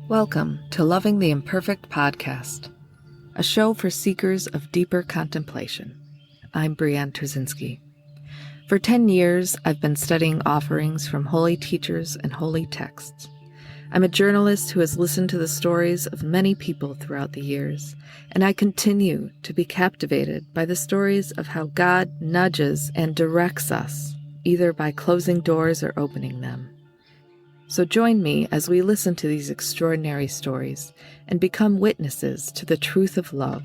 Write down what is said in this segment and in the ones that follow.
Welcome to Loving the Imperfect podcast, a show for seekers of deeper contemplation. I'm Brianne Trzynski. For 10 years, I've been studying offerings from holy teachers and holy texts. I'm a journalist who has listened to the stories of many people throughout the years, and I continue to be captivated by the stories of how God nudges and directs us, either by closing doors or opening them. So join me as we listen to these extraordinary stories and become witnesses to the truth of love.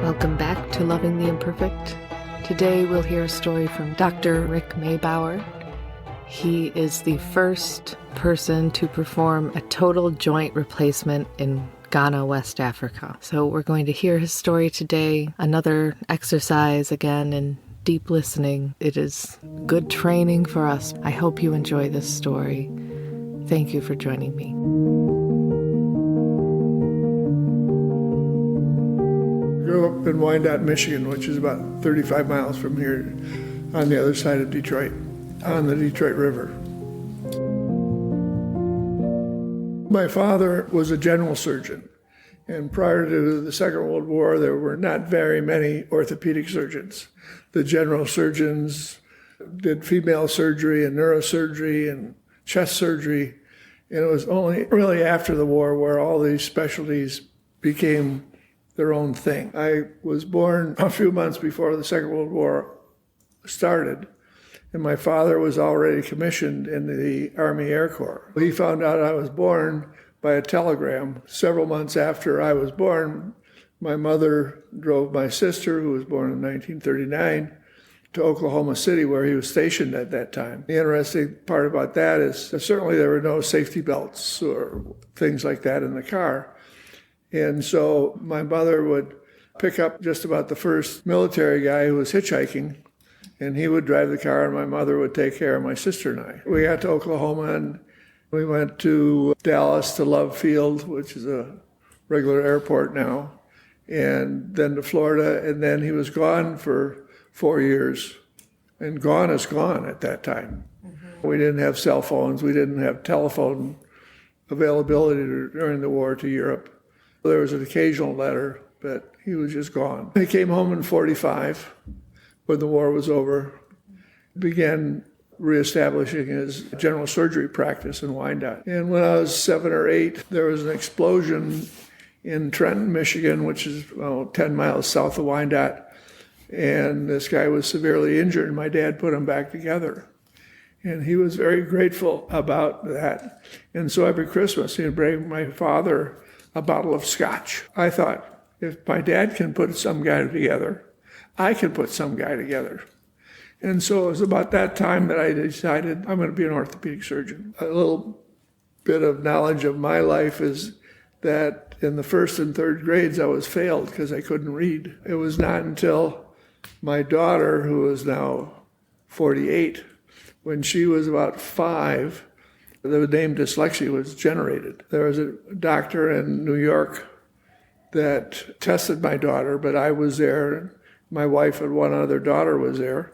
Welcome back to Loving the Imperfect. Today we'll hear a story from Dr. Rick Maibauer. He is the first person to perform a total joint replacement in Ghana, West Africa. So we're going to hear his story today, another exercise again in deep listening. It is good training for us. I hope you enjoy this story. Thank you for joining me. I grew up in Wyandotte, Michigan, which is about 35 miles from here on the other side of Detroit, on the Detroit River. My father was a general surgeon, and prior to the Second World War, there were not very many orthopedic surgeons. The general surgeons did female surgery and neurosurgery and chest surgery, and it was only really after the war where all these specialties became their own thing. I was born a few months before the Second World War started, and my father was already commissioned in the Army Air Corps. He found out I was born by a telegram. Several months after I was born, my mother drove my sister, who was born in 1939, to Oklahoma City, where he was stationed at that time. The interesting part about that is that certainly there were no safety belts or things like that in the car. And so my mother would pick up just about the first military guy who was hitchhiking, and he would drive the car, and my mother would take care of my sister and I. We got to Oklahoma, and we went to Dallas to Love Field, which is a regular airport now, and then to Florida, and then he was gone for 4 years. And gone is gone at that time. Mm-hmm. We didn't have cell phones. We didn't have telephone availability during the war to Europe. There was an occasional letter, but he was just gone. He came home in 1945. When the war was over, began reestablishing his general surgery practice in Wyandotte. And when I was 7 or 8, there was an explosion in Trenton, Michigan, which is 10 miles south of Wyandotte. And this guy was severely injured, and my dad put him back together. And he was very grateful about that. And so every Christmas, he'd bring my father a bottle of scotch. I thought, if my dad can put some guy together, I can put some guy together. And so it was about that time that I decided I'm going to be an orthopedic surgeon. A little bit of knowledge of my life is that in the first and third grades I was failed because I couldn't read. It was not until my daughter, who is now 48, when she was about 5, the name dyslexia was generated. There was a doctor in New York that tested my daughter, but I was there. My wife and one other daughter was there,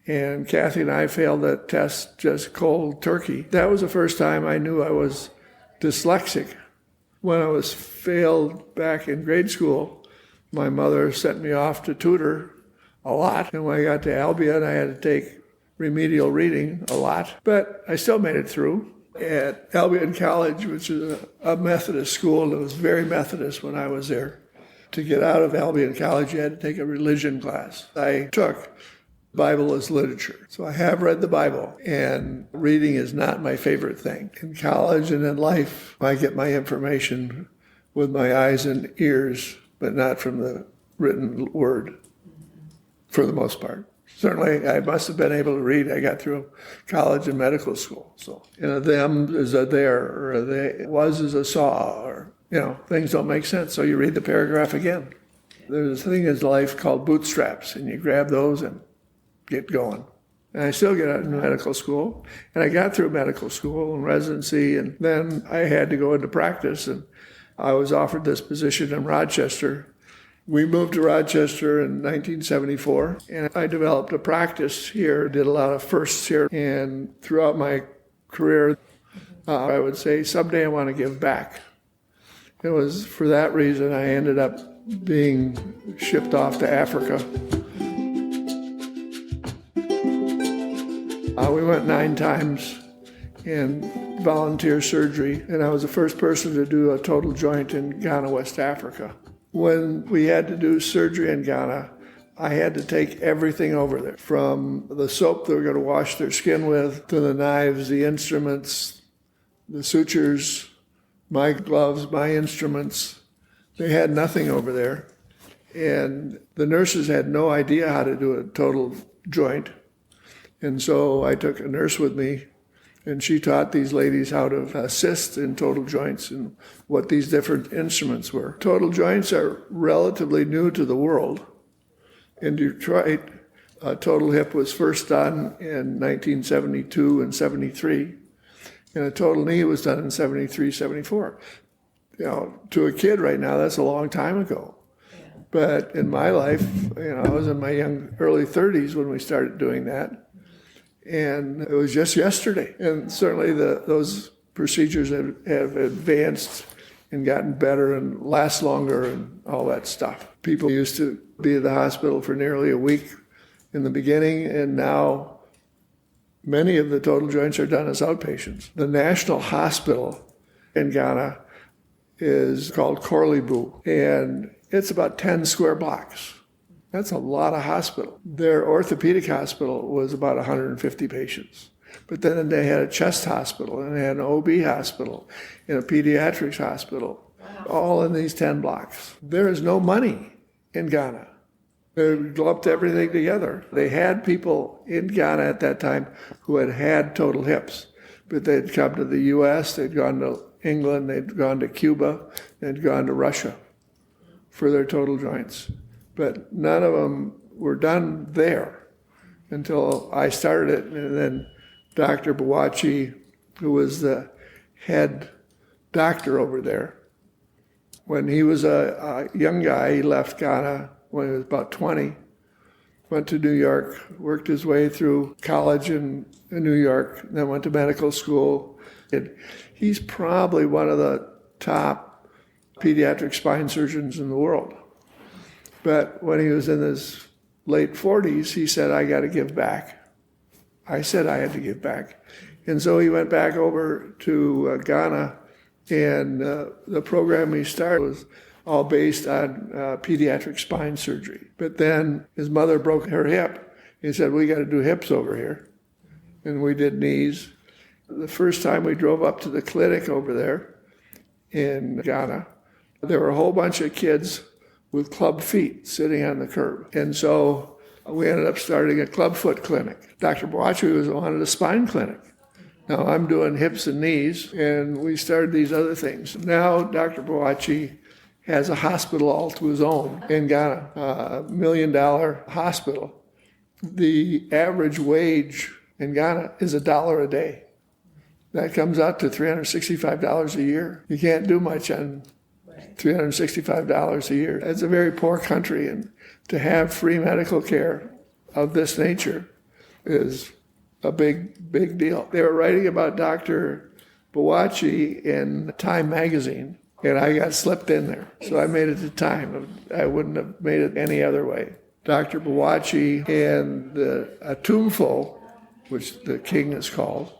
and Kathy and I failed that test just cold turkey. That was the first time I knew I was dyslexic. When I was failed back in grade school, my mother sent me off to tutor a lot, and when I got to Albion, I had to take remedial reading a lot, but I still made it through. At Albion College, which is a Methodist school, and it was very Methodist when I was there. To get out of Albion College, you had to take a religion class. I took Bible as literature. So I have read the Bible, and reading is not my favorite thing. In college and in life, I get my information with my eyes and ears, but not from the written word, for the most part. Certainly, I must have been able to read. I got through college and medical school. So, them is a there, or a they, was is a saw, or things don't make sense, so you read the paragraph again. There's a thing in life called bootstraps, and you grab those and get going. And I still get out in medical school, and I got through medical school and residency, and then I had to go into practice, and I was offered this position in Rochester We moved to Rochester in 1974, and I developed a practice here, did a lot of firsts here, and throughout my career, I would say, someday I want to give back. It was for that reason I ended up being shipped off to Africa. We went 9 times in volunteer surgery, and I was the first person to do a total joint in Ghana, West Africa. When we had to do surgery in Ghana, I had to take everything over there, from the soap they were going to wash their skin with, to the knives, the instruments, the sutures, my gloves, my instruments. They had nothing over there. And the nurses had no idea how to do a total joint. And so I took a nurse with me, and she taught these ladies how to assist in total joints and what these different instruments were. Total joints are relatively new to the world. In Detroit, a total hip was first done in 1972 and 73, and a total knee was done in 73, 74. To a kid right now, that's a long time ago. But in my life, I was in my early 30s when we started doing that. And it was just yesterday. And certainly those procedures have advanced and gotten better and last longer and all that stuff. People used to be at the hospital for nearly a week in the beginning, and now many of the total joints are done as outpatients. The national hospital in Ghana is called Korle-Bu, and it's about 10 square blocks. That's a lot of hospital. Their orthopedic hospital was about 150 patients. But then they had a chest hospital, and they had an OB hospital, and a pediatrics hospital, all in these 10 blocks. There is no money in Ghana. They lumped everything together. They had people in Ghana at that time who had total hips, but they'd come to the U.S., they'd gone to England, they'd gone to Cuba, they'd gone to Russia for their total joints. But none of them were done there until I started it. And then Dr. Bawachi, who was the head doctor over there, when he was a young guy, he left Ghana when he was about 20, went to New York, worked his way through college in New York, then went to medical school. He's probably one of the top pediatric spine surgeons in the world. But when he was in his late 40s, he said, I got to give back. I said I had to give back. And so he went back over to Ghana, and the program he started was all based on pediatric spine surgery. But then his mother broke her hip. He said, we got to do hips over here. And we did knees. The first time we drove up to the clinic over there in Ghana, there were a whole bunch of kids with club feet sitting on the curb. And so we ended up starting a clubfoot clinic. Dr. Bawachi wanted a spine clinic. Now I'm doing hips and knees, and we started these other things. Now Dr. Bawachi has a hospital all to his own in Ghana, a $1 million hospital. The average wage in Ghana is $1 a day. That comes out to $365 a year. You can't do much on $365 a year. It's a very poor country, and to have free medical care of this nature is a big, big deal. They were writing about Dr. Bawachi in Time magazine, and I got slipped in there. So I made it to Time. I wouldn't have made it any other way. Dr. Bawachi and a Atumfo, which the king is called,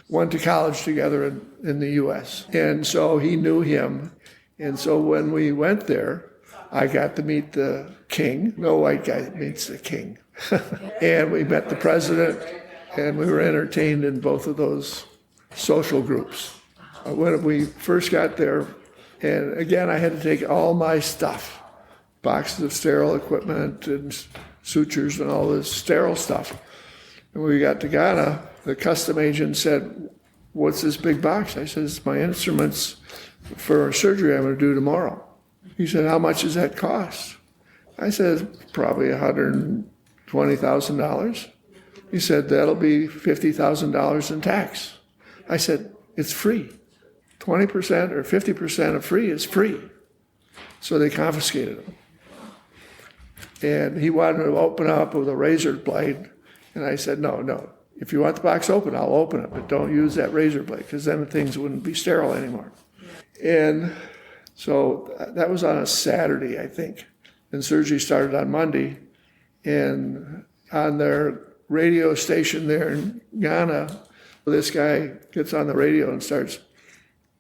went to college together in the U.S. And so he knew him. And so when we went there, I got to meet the king. No white guy meets the king. And we met the president, and we were entertained in both of those social groups. When we first got there, and again, I had to take all my stuff, boxes of sterile equipment and sutures and all this sterile stuff. And when we got to Ghana, the custom agent said, what's this big box? I said, it's my instruments for surgery I'm going to do tomorrow. He said, how much does that cost? I said, probably $120,000. He said, that'll be $50,000 in tax. I said, it's free. 20% or 50% of free is free. So they confiscated them. And he wanted to open up with a razor blade. And I said, no. If you want the box open, I'll open it, but don't use that razor blade, because then things wouldn't be sterile anymore. And so that was on a Saturday, I think. And surgery started on Monday. And on their radio station there in Ghana, this guy gets on the radio and starts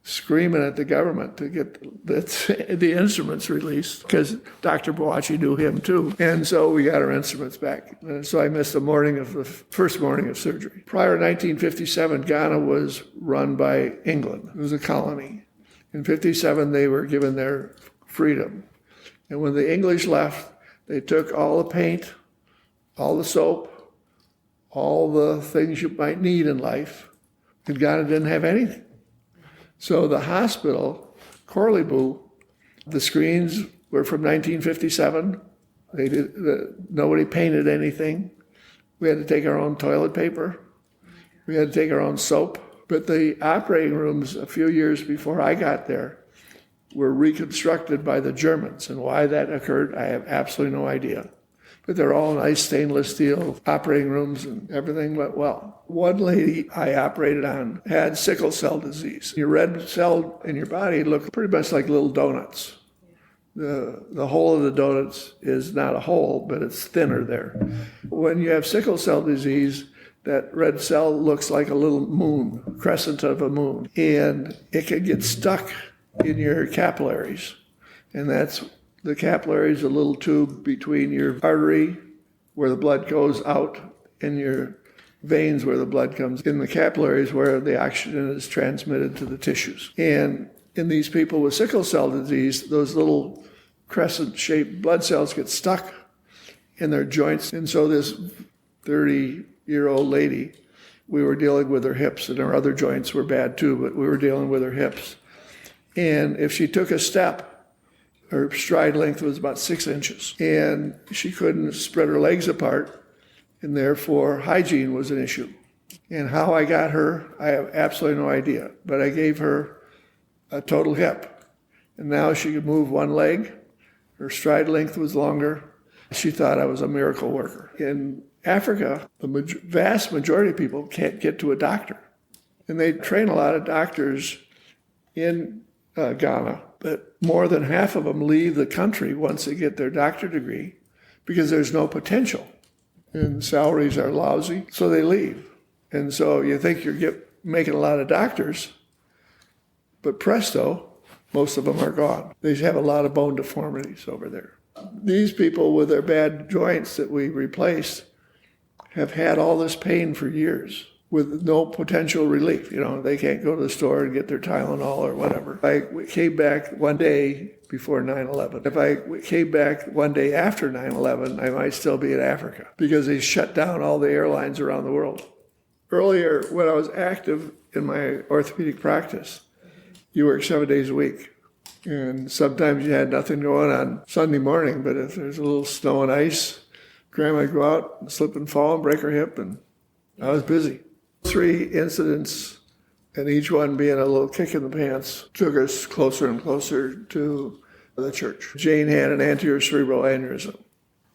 screaming at the government to get the instruments released, because Dr. Boachi knew him too. And so we got our instruments back. And so I missed the first morning of surgery. Prior to 1957, Ghana was run by England. It was a colony. In 57, they were given their freedom. And when the English left, they took all the paint, all the soap, all the things you might need in life, and Ghana didn't have anything. So the hospital, Corlebu, the screens were from 1957. Nobody painted anything. We had to take our own toilet paper. We had to take our own soap. But the operating rooms, a few years before I got there, were reconstructed by the Germans. And why that occurred, I have absolutely no idea. But they're all nice stainless steel operating rooms, and everything went well. One lady I operated on had sickle cell disease. Your red cell in your body looked pretty much like little donuts. The hole of the donuts is not a hole, but it's thinner there. When you have sickle cell disease, that red cell looks like a little moon, crescent of a moon. And it can get stuck in your capillaries. And the capillary is a little tube between your artery where the blood goes out and your veins where the blood comes in. The capillaries where the oxygen is transmitted to the tissues. And in these people with sickle cell disease, those little crescent-shaped blood cells get stuck in their joints. And so this 30-year-old lady, we were dealing with her hips, and her other joints were bad too, but we were dealing with her hips. And if she took a step, her stride length was about 6 inches, and she couldn't spread her legs apart, and therefore hygiene was an issue. And how I got her, I have absolutely no idea, but I gave her a total hip, and now she could move one leg. Her stride length was longer. She thought I was a miracle worker. In Africa, the vast majority of people can't get to a doctor, and they train a lot of doctors in Ghana, but more than half of them leave the country once they get their doctorate degree because there's no potential and salaries are lousy, so they leave. And so you think you're making a lot of doctors, but presto, most of them are gone. They have a lot of bone deformities over there. These people with their bad joints that we replaced have had all this pain for years, with no potential relief. They can't go to the store and get their Tylenol or whatever. I came back one day before 9/11. If I came back one day after 9/11, I might still be in Africa, because they shut down all the airlines around the world. Earlier, when I was active in my orthopedic practice, you work 7 days a week. And sometimes you had nothing going on Sunday morning, but if there's a little snow and ice, Grandma would go out and slip and fall and break her hip, and I was busy. 3 incidents, and each one being a little kick in the pants, took us closer and closer to the church. Jane had an anterior cerebral aneurysm,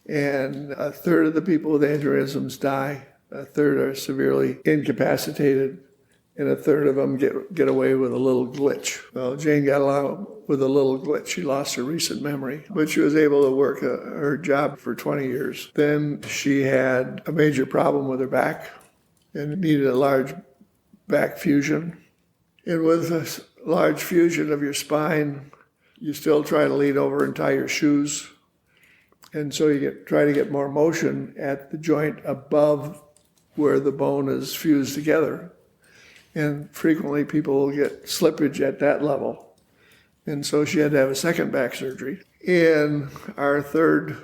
and a third of the people with aneurysms die, a third are severely incapacitated, and a third of them get away with a little glitch. Well, Jane got along with a little glitch. She lost her recent memory, but she was able to work her job for 20 years. Then she had a major problem with her back and needed a large back fusion. And with a large fusion of your spine, you still try to lean over and tie your shoes. And so you try to get more motion at the joint above where the bone is fused together. And frequently people will get slippage at that level. And so she had to have a second back surgery. And our third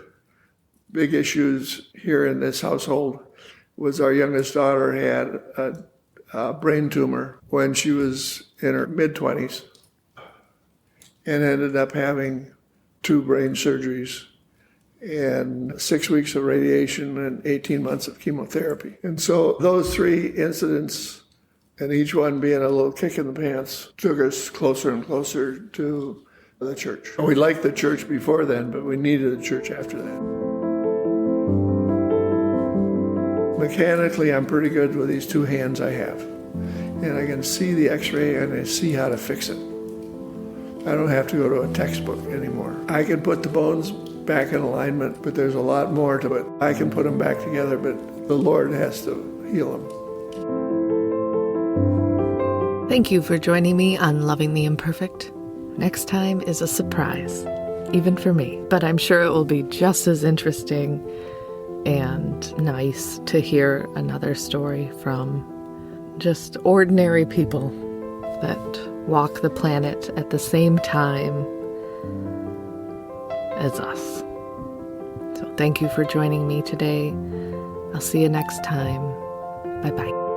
big issues here in this household was our youngest daughter had a brain tumor when she was in her mid-20s and ended up having 2 brain surgeries and 6 weeks of radiation and 18 months of chemotherapy. And so those 3 incidents, and each one being a little kick in the pants, took us closer and closer to the church. We liked the church before then, but we needed the church after that. Mechanically, I'm pretty good with these two hands I have. And I can see the x-ray and I see how to fix it. I don't have to go to a textbook anymore. I can put the bones back in alignment, but there's a lot more to it. I can put them back together, but the Lord has to heal them. Thank you for joining me on Loving the Imperfect. Next time is a surprise, even for me, but I'm sure it will be just as interesting and nice to hear another story from just ordinary people that walk the planet at the same time as us. So thank you for joining me today. I'll see you next time. Bye-bye.